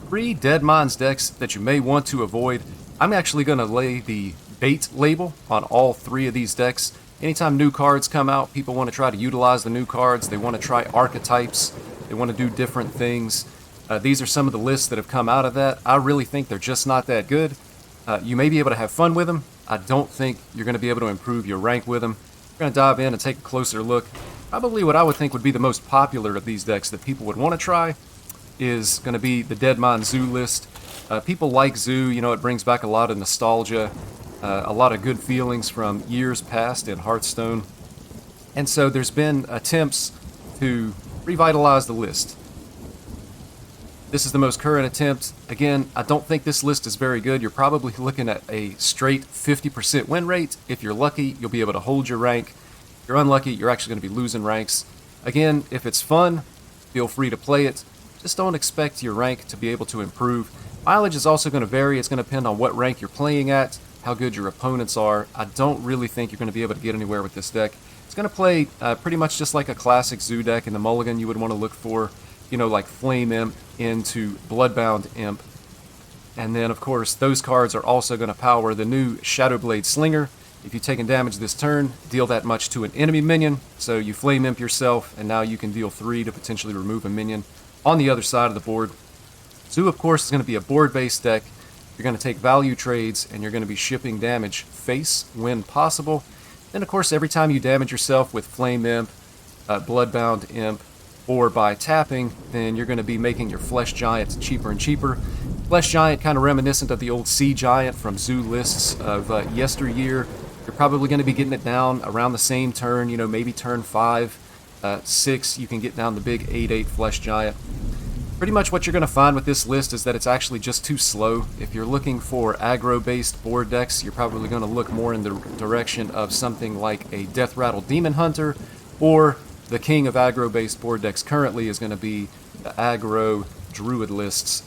Three Deadmines decks that you may want to avoid. I'm actually going to lay the bait label on all three of these decks. Anytime new cards come out, people want to try to utilize the new cards. They want to try archetypes. They want to do different things. These are some of the lists that have come out of that. I really think they're just not that good. You may be able to have fun with them. I don't think you're going to be able to improve your rank with them. We're going to dive in and take a closer look. Probably what I would think would be the most popular of these decks that people would want to try is going to be the Deadmines Zoo list. People like Zoo, you know, it brings back a lot of nostalgia, a lot of good feelings from years past in Hearthstone. And so there's been attempts to revitalize the list. This is the most current attempt. Again, I don't think this list is very good. You're probably looking at a straight 50% win rate. If you're lucky, you'll be able to hold your rank. If you're unlucky, you're actually going to be losing ranks. Again, if it's fun, feel free to play it. Just don't expect your rank to be able to improve. Mileage is also going to vary. It's going to depend on what rank you're playing at, how good your opponents are. I don't really think you're going to be able to get anywhere with this deck. It's going to play pretty much just like a classic Zoo deck. In the mulligan, you would want to look for, you know, like Flame Imp into Bloodbound Imp. And then, of course, those cards are also going to power the new Shadowblade Slinger. If you've taken damage this turn, deal that much to an enemy minion. So you Flame Imp yourself, and now you can deal 3 to potentially remove a minion on the other side of the board. Zoo, of course, is going to be a board-based deck. You're going to take value trades, and you're going to be shipping damage face when possible. Then, of course, every time you damage yourself with Flame Imp, Bloodbound Imp, or by tapping, then you're going to be making your Flesh Giant cheaper and cheaper. Flesh Giant, kind of reminiscent of the old Sea Giant from Zoo lists of yesteryear. You're probably going to be getting it down around the same turn, you know, maybe turn 5, 6, you can get down the big 8/8 Flesh Giant. Pretty much what you're going to find with this list is that it's actually just too slow. If you're looking for aggro-based board decks, you're probably going to look more in the direction of something like a Deathrattle Demon Hunter, or the king of aggro-based board decks currently is going to be the aggro Druid lists.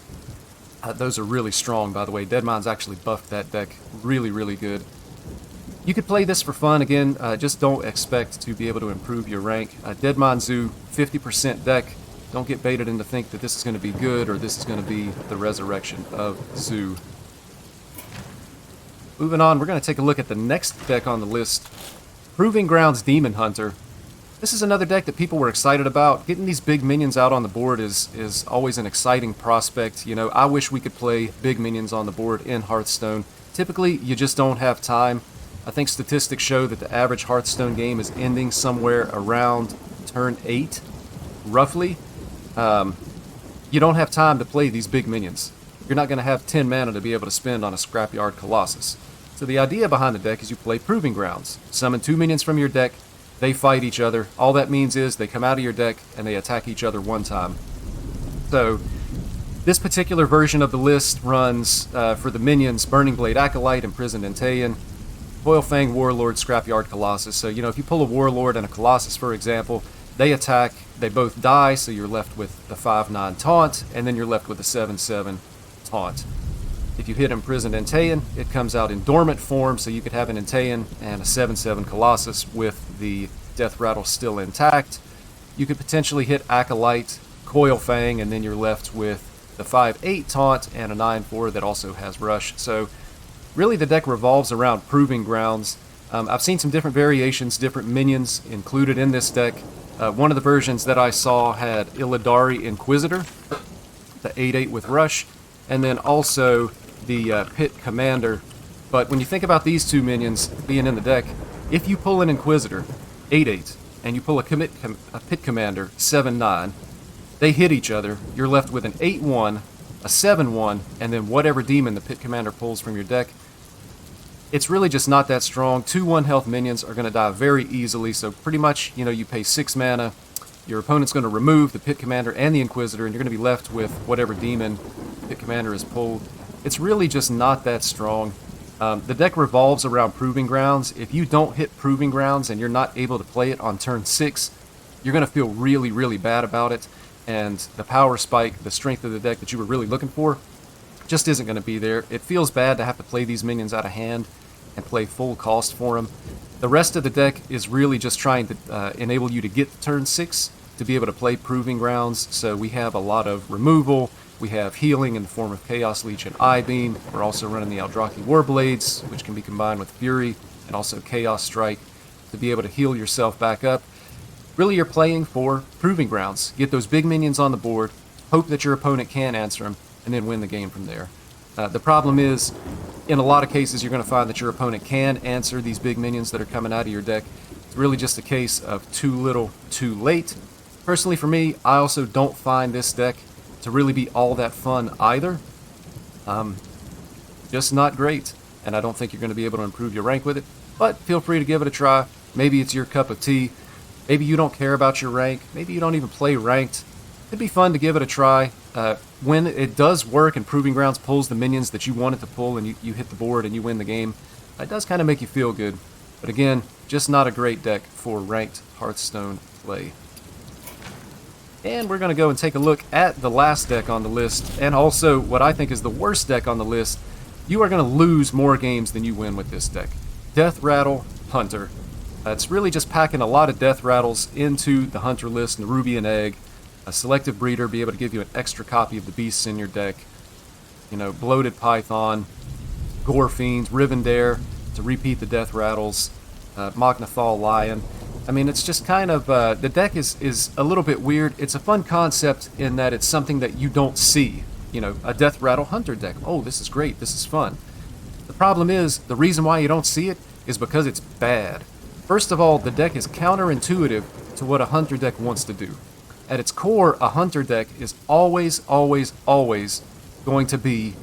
Those are really strong, by the way. Deadmines actually buffed that deck really, really good. You could play this for fun. Again, just don't expect to be able to improve your rank. Deadmines Zoo, 50% deck. Don't get baited into think that this is going to be good or this is going to be the resurrection of Zoo. Moving on, we're going to take a look at the next deck on the list, Proving Grounds Demon Hunter. This is another deck that people were excited about. Getting these big minions out on the board is always an exciting prospect. You know, I wish we could play big minions on the board in Hearthstone. Typically, you just don't have time. I think statistics show that the average Hearthstone game is ending somewhere around turn 8, roughly. You don't have time to play these big minions. You're not going to have 10 mana to be able to spend on a Scrapyard Colossus. So the idea behind the deck is you play Proving Grounds. Summon 2 minions from your deck. They fight each other. All that means is they come out of your deck and they attack each other one time. So this particular version of the list runs for the minions Burning Blade Acolyte, Imprisoned Enteian, Coilfang Warlord, Scrapyard Colossus. So, you know, if you pull a Warlord and a Colossus, for example, they attack, they both die, so you're left with the 5/9 taunt, and then you're left with the 7/7 taunt. If you hit Imprisoned Enteian, it comes out in dormant form, so you could have an Enteian and a 7/7 Colossus with the Deathrattle still intact. You could potentially hit Acolyte, Coilfang, and then you're left with the 5/8 taunt and a 9/4 that also has Rush. So really the deck revolves around Proving Grounds. I've seen some different variations, different minions included in this deck. One of the versions that I saw had Illidari Inquisitor, the 8/8 with Rush, and then also the Pit Commander. But when you think about these two minions being in the deck, if you pull an Inquisitor, 8/8, and you pull a Pit Commander, 7/9, they hit each other, you're left with an 8/1, a 7/1, and then whatever demon the Pit Commander pulls from your deck. It's really just not that strong. 2/1 health minions are going to die very easily, so pretty much, you know, you pay 6 mana, your opponent's going to remove the Pit Commander and the Inquisitor, and you're going to be left with whatever demon Pit Commander is pulled. It's really just not that strong. The deck revolves around Proving Grounds. If you don't hit Proving Grounds and you're not able to play it on turn 6, you're going to feel really, really bad about it, and the power spike, the strength of the deck that you were really looking for, just isn't going to be there. It feels bad to have to play these minions out of hand and play full cost for them. The rest of the deck is really just trying to enable you to get to turn 6 to be able to play Proving Grounds. So we have a lot of removal, We have healing in the form of Chaos Leech and Eye Beam. We're also running the Eldrazi Warblades, which can be combined with Fury and also Chaos Strike to be able to heal yourself back up. Really, you're playing for Proving Grounds. Get those big minions on the board, hope that your opponent can answer them, and then win the game from there. The problem is, in a lot of cases, you're going to find that your opponent can answer these big minions that are coming out of your deck. It's really just a case of too little, too late. Personally, for me, I also don't find this deck to really be all that fun either. Just not great, and I don't think you're going to be able to improve your rank with it, but feel free to give it a try. Maybe it's your cup of tea. Maybe you don't care about your rank. Maybe you don't even play ranked. It'd be fun to give it a try. When it does work and Proving Grounds pulls the minions that you want it to pull and you hit the board and you win the game, it does kind of make you feel good. But again, just not a great deck for ranked Hearthstone play. And we're going to go and take a look at the last deck on the list, and also what I think is the worst deck on the list. You are going to lose more games than you win with this deck. Deathrattle Hunter. It's really just packing a lot of death rattles into the Hunter list, and the Ruby and Egg. A selective breeder, be able to give you an extra copy of the beasts in your deck. You know, Bloated Python, Gore Fiends, Rivendare to repeat the death rattles, Magnathal Lion. I mean, it's just kind of, the deck is a little bit weird. It's a fun concept in that it's something that you don't see. You know, a Deathrattle Hunter deck. Oh, this is great, this is fun. The problem is, the reason why you don't see it is because it's bad. First of all, the deck is counterintuitive to what a Hunter deck wants to do. At its core, a Hunter deck is always, always, always going to be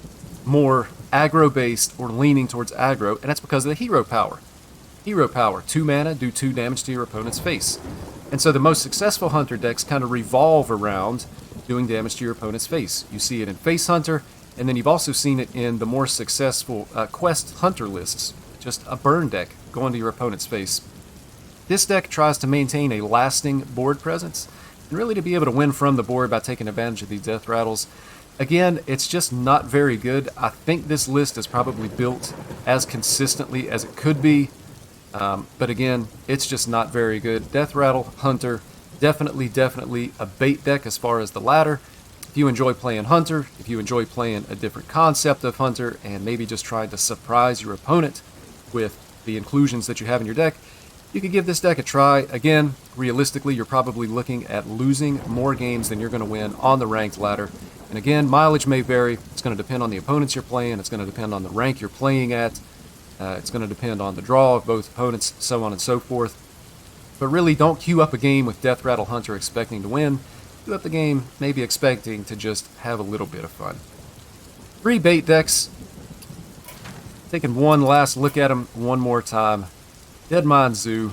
more aggro-based or leaning towards aggro, and that's because of the hero power. Hero power, 2 mana, do 2 damage to your opponent's face. And so the most successful Hunter decks kind of revolve around doing damage to your opponent's face. You see it in Face Hunter, and then you've also seen it in the more successful Quest Hunter lists. Just a burn deck going to your opponent's face. This deck tries to maintain a lasting board presence, and really to be able to win from the board by taking advantage of these death rattles. Again, it's just not very good. I think this list is probably built as consistently as it could be. But again, it's just not very good. Deathrattle Hunter, definitely a bait deck as far as the ladder. If you enjoy playing Hunter, if you enjoy playing a different concept of Hunter, and maybe just trying to surprise your opponent with the inclusions that you have in your deck, you could give this deck a try. Again, realistically, you're probably looking at losing more games than you're going to win on the ranked ladder. And again, mileage may vary. It's going to depend on the opponents you're playing. It's going to depend on the rank you're playing at. It's going to depend on the draw of both opponents, so on and so forth. But really, don't queue up a game with Deathrattle Hunter expecting to win. Queue up the game maybe expecting to just have a little bit of fun. 3 bait decks. Taking one last look at them one more time. Deadmines Zoo,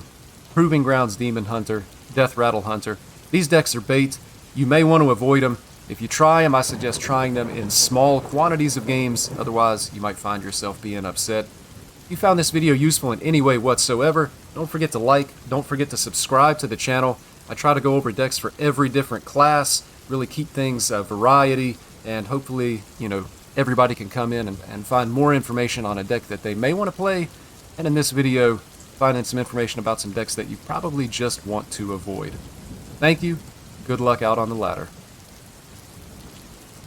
Proving Grounds Demon Hunter, Deathrattle Hunter. These decks are bait. You may want to avoid them. If you try them, I suggest trying them in small quantities of games. Otherwise, you might find yourself being upset. If you found this video useful in any way whatsoever, don't forget to like, don't forget to subscribe to the channel. I try to go over decks for every different class, really keep things variety, and hopefully, you know, everybody can come in and find more information on a deck that they may want to play, and in this video, finding some information about some decks that you probably just want to avoid. Thank you, good luck out on the ladder.